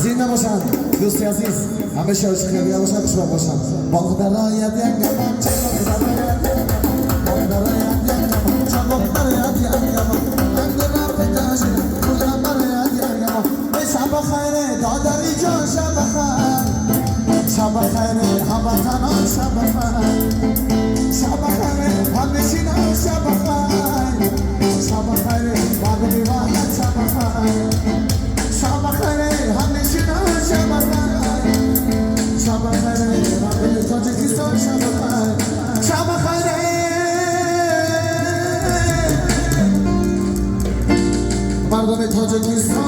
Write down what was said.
زینده باشن دوستی عزیز همیشه عشق خیلی باشن خوشبخت باشن باغ درایت ینگمان چنگ درایت باغ درایت ینگمان چنگ درایت ینگمان اندرم بتاشی کلم درایت ینگمان ای شب خیره دادری جان شب خیر شب خیره هموطنان شب خیر شب خیره همنشینان شب خیر شب خیره باغ دیوانت شب خیر شب خیره همنشینان شب خیر شب خیره مردم تاجیکستان شب خیر شب خیره مردم تاجیکستان